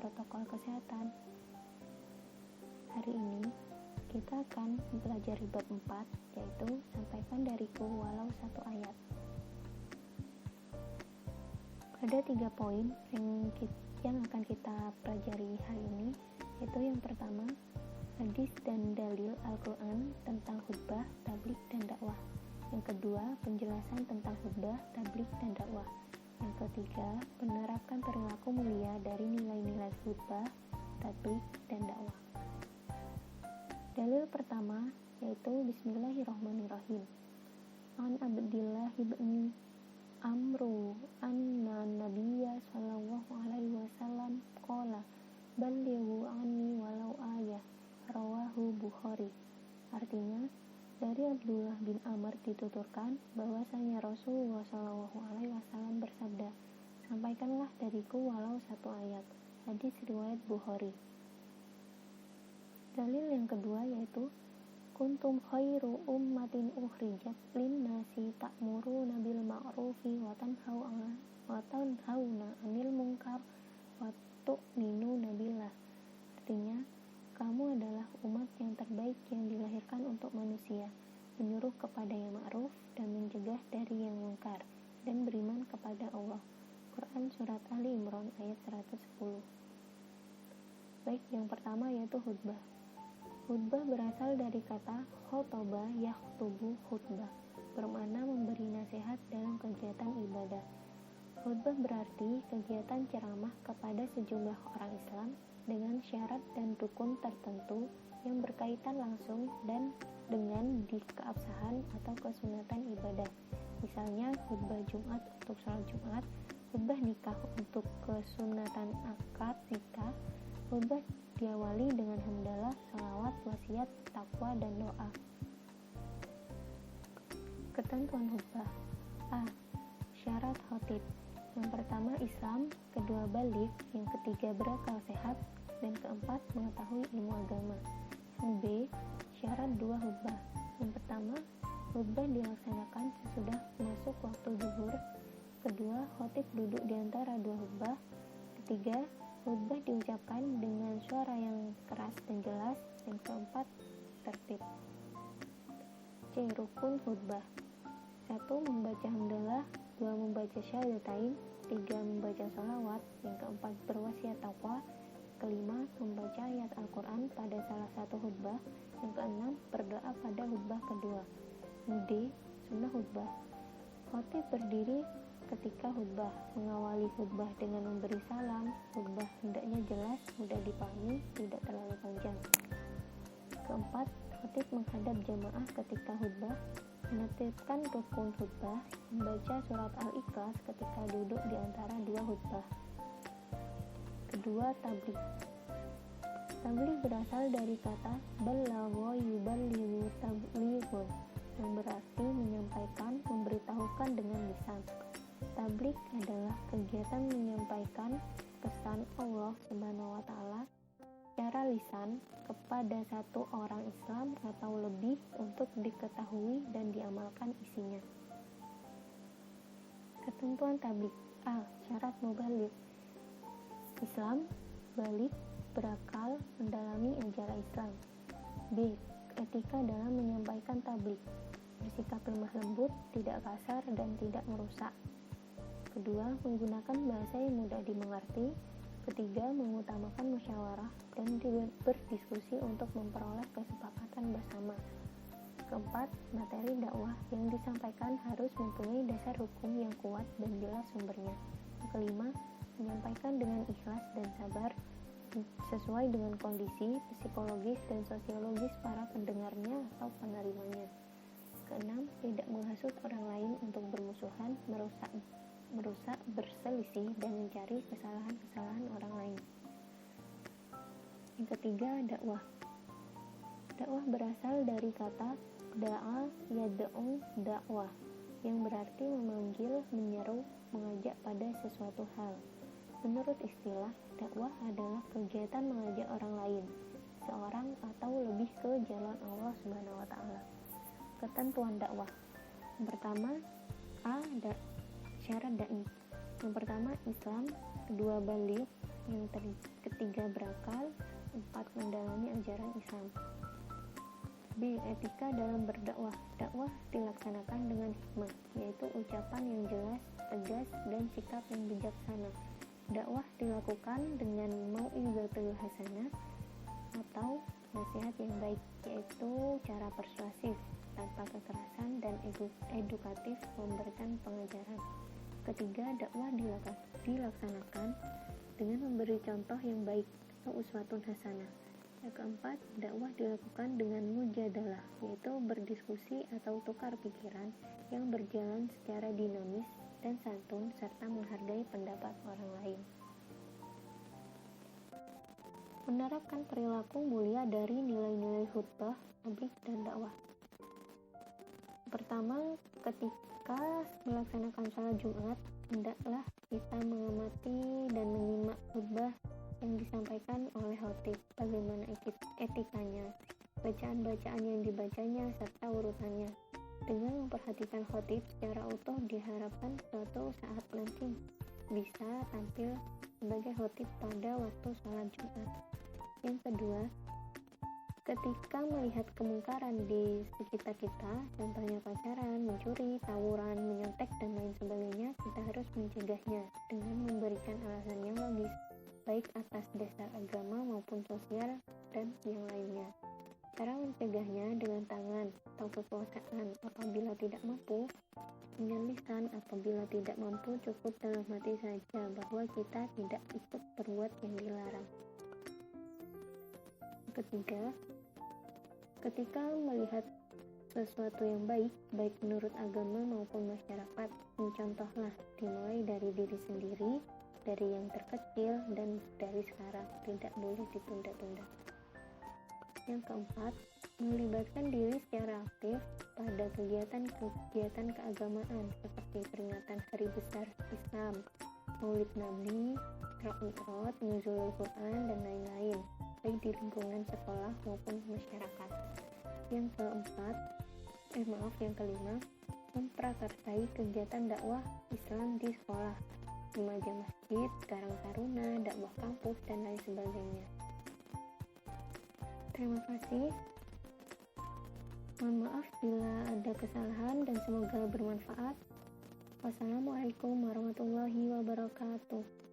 protokol kesehatan. Hari ini kita akan mempelajari bab 4, yaitu sampaikan dariku walau satu ayat. Ada 3 poin yang akan kita pelajari hari ini, yaitu yang pertama, hadis dan dalil Al-Quran tentang khutbah, tabligh, dan dakwah. Yang kedua, penjelasan tentang khutbah, tabligh, dan dakwah. Yang ketiga, menerapkan perilaku mulia dari nilai-nilai khutbah, tabligh, dan dakwah. Dalil pertama yaitu Bismillahirrahmanirrahim. An Abdillah ibni Amru anna Nabiyya sallallahu alaihi wasallam qala ballighu anni walau ayah, rawahu Bukhari. Artinya, dari Abdullah bin Amr dituturkan bahwasanya Rasulullah sallallahu alaihi wasallam bersabda, sampaikanlah dariku walau satu ayat. Hadis riwayat Bukhari. Dalil yang kedua yaitu kuntum khairu ummatin ukhrijat lin-nasi ta'muruna bil ma'rufi wa tanhauna 'anil munkar wa tu'minuna billah. Artinya, kamu adalah umat yang terbaik yang dilahirkan untuk manusia, menyuruh kepada yang ma'ruf dan mencegah dari yang mungkar, dan beriman kepada Allah. Quran Surat Ali Imran ayat 110. Baik, yang pertama yaitu khutbah. Khutbah berasal dari kata khotoba yakhtubu khutbah, bermakna memberi nasihat dalam kegiatan ibadah. Khutbah berarti kegiatan ceramah kepada sejumlah orang Islam dengan syarat dan rukun tertentu yang berkaitan langsung dan dengan di keabsahan atau kesunatan ibadah. Misalnya khutbah Jumat untuk sholat Jumat, khutbah nikah untuk kesunatan akad nikah, khutbah diawali dengan hamdalah, salawat, wasiat, takwa, dan doa. Ketentuan khutbah. A. Syarat khotib. Yang pertama Islam, kedua baligh, yang ketiga berakal sehat, dan keempat mengetahui ilmu agama. Yang B. Syarat 2 khutbah. Yang pertama, khutbah dilaksanakan sesudah masuk waktu zuhur. Kedua, khotib duduk di antara 2 khutbah. Ketiga, khutbah diucapkan dengan suara yang keras dan jelas. Dan keempat, tertib. C. Rukun khutbah. 1. Membaca hamdalah. 2. Membaca syahadatain. 3. Membaca sholawat. Yang keempat, berwasiat takwa. Kelima, membaca ayat Al-Quran pada salah satu khutbah. Yang keenam, berdoa pada khutbah kedua. D. Sunnah khutbah. Khotib berdiri ketika khutbah, mengawali khutbah dengan memberi salam. Khutbah hendaknya jelas, mudah dipahami, tidak terlalu panjang. Keempat, khotib menghadap jamaah ketika khutbah, menetapkan rukun khutbah, membaca surat Al-Ikhlas ketika duduk di antara 2 khutbah. Kedua, tabligh. Tabligh berasal dari kata balagha yuballighu tablighun, yang berarti menyampaikan, memberitahukan dengan lisan. Tabligh adalah kegiatan menyampaikan pesan Allah Subhanahu wa Ta'ala secara lisan kepada satu orang Islam atau lebih untuk diketahui dan diamalkan isinya. Ketentuan tabligh. A. Syarat mubaligh. Islam, baligh, berakal, mendalami ajaran Islam. B. Etika dalam menyampaikan tabligh. Bersikap lemah lembut, tidak kasar, dan tidak merusak. Kedua, menggunakan bahasa yang mudah dimengerti. Ketiga, mengutamakan musyawarah dan berdiskusi untuk memperoleh kesepakatan bersama. Keempat, materi dakwah yang disampaikan harus mempunyai dasar hukum yang kuat dan jelas sumbernya. Kelima, menyampaikan dengan ikhlas dan sabar sesuai dengan kondisi psikologis dan sosiologis para pendengarnya atau penerimanya. Keenam, tidak menghasut orang lain untuk bermusuhan, merusak, berselisih, dan mencari kesalahan-kesalahan orang lain. Yang ketiga, dakwah. Dakwah berasal dari kata da'a yad'u dakwah, yang berarti memanggil, menyeru, mengajak pada sesuatu hal. Menurut istilah, dakwah adalah kegiatan mengajak orang lain, seorang atau lebih ke jalan Allah Subhanahu wa Ta'ala. Ketentuan dakwah. Yang pertama, syarat dai. Yang pertama Islam, kedua baligh, yang Islam. B. Etika dalam berdakwah. Dakwah dilaksanakan dengan hikmah, yaitu ucapan yang jelas, tegas, dan sikap yang bijaksana. Dakwah dilakukan dengan mau'izatul hasanah atau nasihat yang baik, yaitu cara persuasif, tanpa kekerasan dan edukatif memberikan pengajaran. Ketiga, dakwah dilaksanakan dengan memberi contoh yang baik atau uswatun hasanah. Yang keempat, dakwah dilakukan dengan mujadalah, yaitu berdiskusi atau tukar pikiran yang berjalan secara dinamis dan santun serta menghargai pendapat orang lain. Menerapkan perilaku mulia dari nilai-nilai khutbah, publik, dan dakwah. Pertama, ketika melaksanakan sholat Jumat, hendaklah kita mengamati dan menyimak khutbah yang disampaikan oleh khatib, bagaimana etikanya, bacaan-bacaan yang dibacanya, serta urutannya. Dengan memperhatikan khatib secara utuh, diharapkan suatu saat nanti bisa tampil sebagai khatib pada waktu sholat Jumat. Yang kedua, ketika melihat kemungkaran di sekitar kita, contohnya pacaran, mencuri, tawuran, menyontek, dan lain sebagainya, kita harus mencegahnya dengan memberikan alasan yang logis, baik atas dasar agama maupun sosial dan yang lainnya. Cara mencegahnya dengan tangan atau kekuasaan apabila tidak mampu, dengan lisan apabila tidak mampu, cukup dalam hati saja bahwa kita tidak ikut berbuat yang dilarang. Ketiga, ketika melihat sesuatu yang baik menurut agama maupun masyarakat, mencontohlah, dimulai dari diri sendiri, dari yang terkecil, dan dari sekarang, tidak boleh ditunda-tunda. Yang keempat, melibatkan diri secara aktif pada kegiatan keagamaan seperti peringatan hari besar Islam, Maulid Nabi, Isra Mi'raj, Nuzulul Quran, dan lain-lain, baik di lingkungan sekolah maupun masyarakat. Yang kelima, memprakarsai kegiatan dakwah Islam di sekolah, remaja masjid, karang taruna, dakwah kampus, dan lain sebagainya. Terima kasih. Mohon maaf bila ada kesalahan dan semoga bermanfaat. Wassalamualaikum warahmatullahi wabarakatuh.